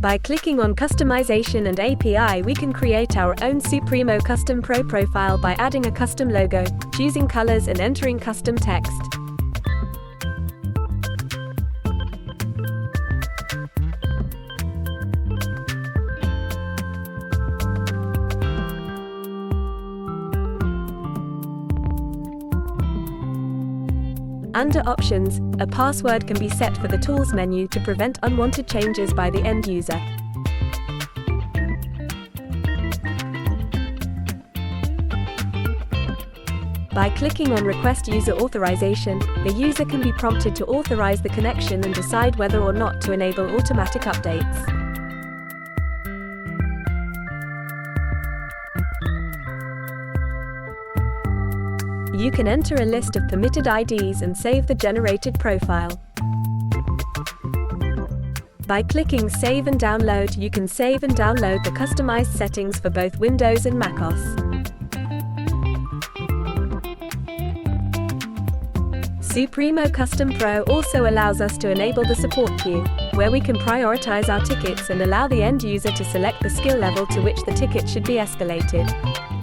By clicking on Customization and API, we can create our own Supremo Custom Pro profile by adding a custom logo, choosing colors and entering custom text. Under Options, a password can be set for the Tools menu to prevent unwanted changes by the end user. By clicking on Request User Authorization, the user can be prompted to authorize the connection and decide whether or not to enable automatic updates. You can enter a list of permitted IDs and save the generated profile. By clicking Save and Download, you can save and download the customized settings for both Windows and macOS. Supremo Custom Pro also allows us to enable the support queue, where we can prioritize our tickets and allow the end user to select the skill level to which the ticket should be escalated.